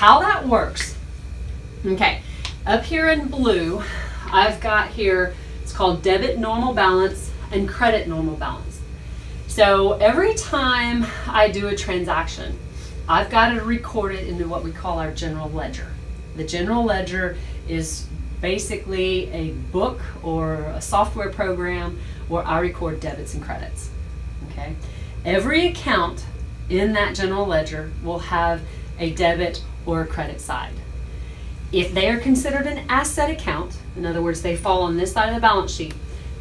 how that works, okay, up here in blue, I've got here, it's called debit normal balance and credit normal balance. So every time I do a transaction, I've got to record it into what we call our general ledger. The general ledger is basically a book or a software program where I record debits and credits. Okay? Every account in that general ledger will have a debit or a credit side. If they are considered an asset account, in other words, they fall on this side of the balance sheet,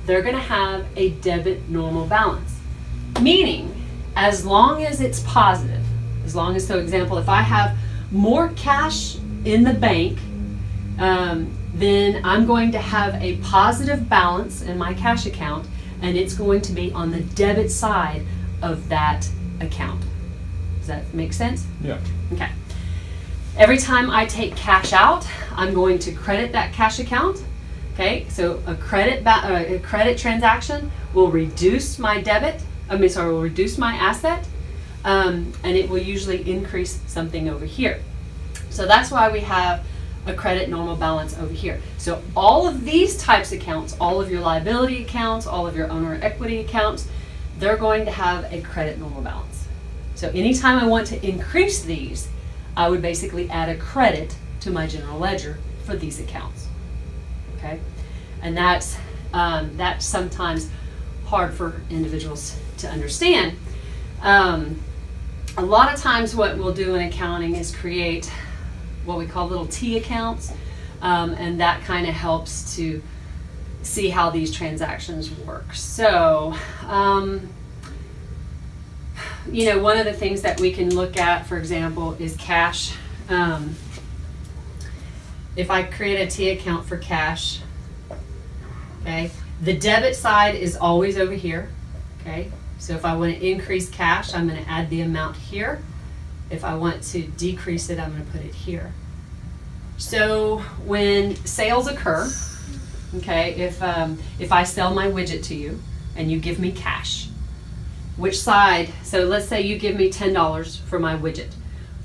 they're going to have a debit normal balance. Meaning, as long as it's positive, as long as, so example, if I have more cash in the bank, then I'm going to have a positive balance in my cash account, and it's going to be on the debit side of that account. Does that make sense? Yeah. Okay. Every time I take cash out, I'm going to credit that cash account. Okay, so a credit transaction will reduce my debit. Will reduce my asset, and it will usually increase something over here. So that's why we have a credit normal balance over here. So all of these types of accounts, all of your liability accounts, all of your owner equity accounts, they're going to have a credit normal balance. So anytime I want to increase these, I would basically add a credit to my general ledger for these accounts. Okay, and that's sometimes hard for individuals to understand. A lot of times what we'll do in accounting is create what we call little T accounts, and that kind of helps to see how these transactions work. So, one of the things that we can look at, for example, is cash. If I create a T account for cash, okay, the debit side is always over here, okay? So if I want to increase cash, I'm going to add the amount here. If I want to decrease it, I'm going to put it here. So when sales occur, okay, if I sell my widget to you and you give me cash, which side, so let's say you give me $10 for my widget,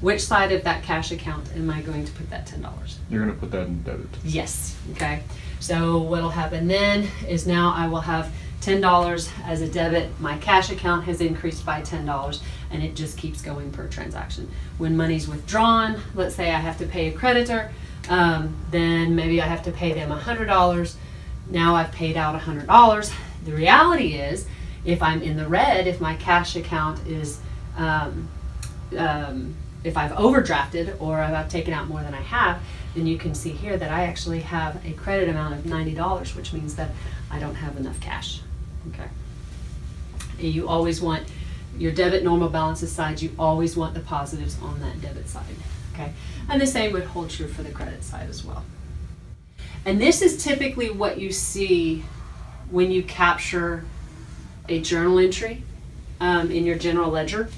which side of that cash account am I going to put that $10? You're going to put that in debit. Yes, okay. So what'll happen then is now I will have $10 as a debit. My cash account has increased by $10, and it just keeps going per transaction. When money's withdrawn, let's say I have to pay a creditor, then maybe I have to pay them $100. Now I've paid out $100. The reality is, if I'm in the red, if my cash account is, if I've overdrafted or if I've taken out more than I have, then you can see here that I actually have a credit amount of $90, which means that I don't have enough cash. Okay. And you always want your debit normal balances side, you always want the positives on that debit side. Okay. And the same would hold true for the credit side as well. And this is typically what you see when you capture a journal entry in your general ledger.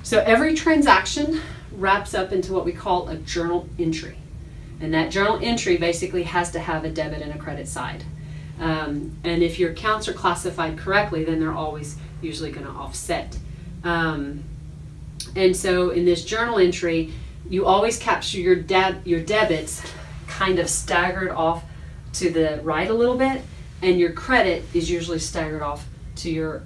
So every transaction wraps up into what we call a journal entry. And that journal entry basically has to have a debit and a credit side. And if your accounts are classified correctly, then they're always usually going to offset. And so in this journal entry, you always capture your debits kind of staggered off to the right a little bit, and your credit is usually staggered off to your,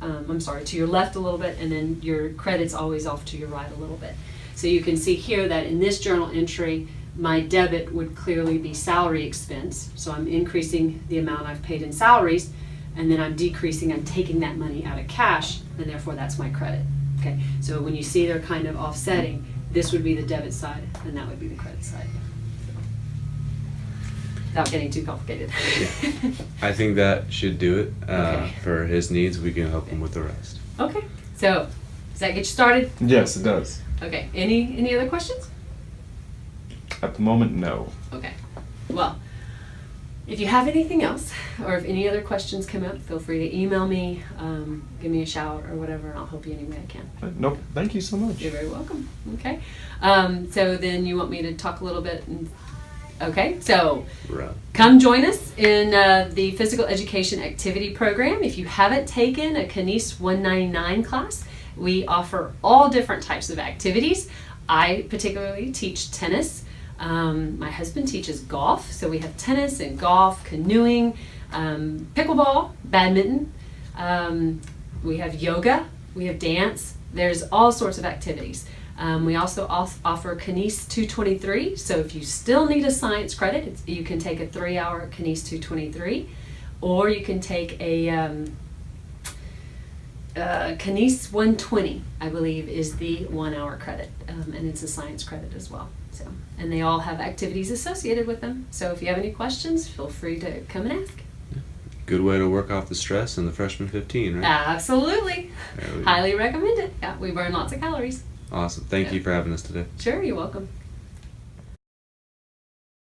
to your left a little bit, and then your credit's always off to your right a little bit. So you can see here that in this journal entry, my debit would clearly be salary expense. So I'm increasing the amount I've paid in salaries, and then I'm taking that money out of cash, and therefore that's my credit. Okay, so when you see they're kind of offsetting, this would be the debit side, and that would be the credit side. Without getting too complicated. I think that should do it. Okay. For his needs, we can help him with the rest. Okay, so does that get you started? Yes, it does. Okay, any other questions? At the moment, no. Okay, well, if you have anything else, or if any other questions come up, feel free to email me, give me a shout or whatever, and I'll help you any way I can. Nope. Thank you so much. You're very welcome. Okay, so then you want me to talk a little bit? Okay, so Right. come join us in the Physical Education Activity Program. If you haven't taken a Knies 199 class, we offer all different types of activities. I particularly teach tennis. My husband teaches golf, so we have tennis and golf, canoeing, pickleball, badminton. We have yoga, we have dance. There's all sorts of activities. We also offer Kines 223, so if you still need a science credit, you can take a 3-hour Kines 223, or you can take a Kines 120, I believe, is the 1-hour credit, and it's a science credit as well. So, and they all have activities associated with them. So if you have any questions, feel free to come and ask. Good way to work off the stress in the freshman 15, right? Absolutely. There we go. Highly recommend it. Yeah, we burn lots of calories. Awesome. Thank you for having us today. Sure, you're welcome.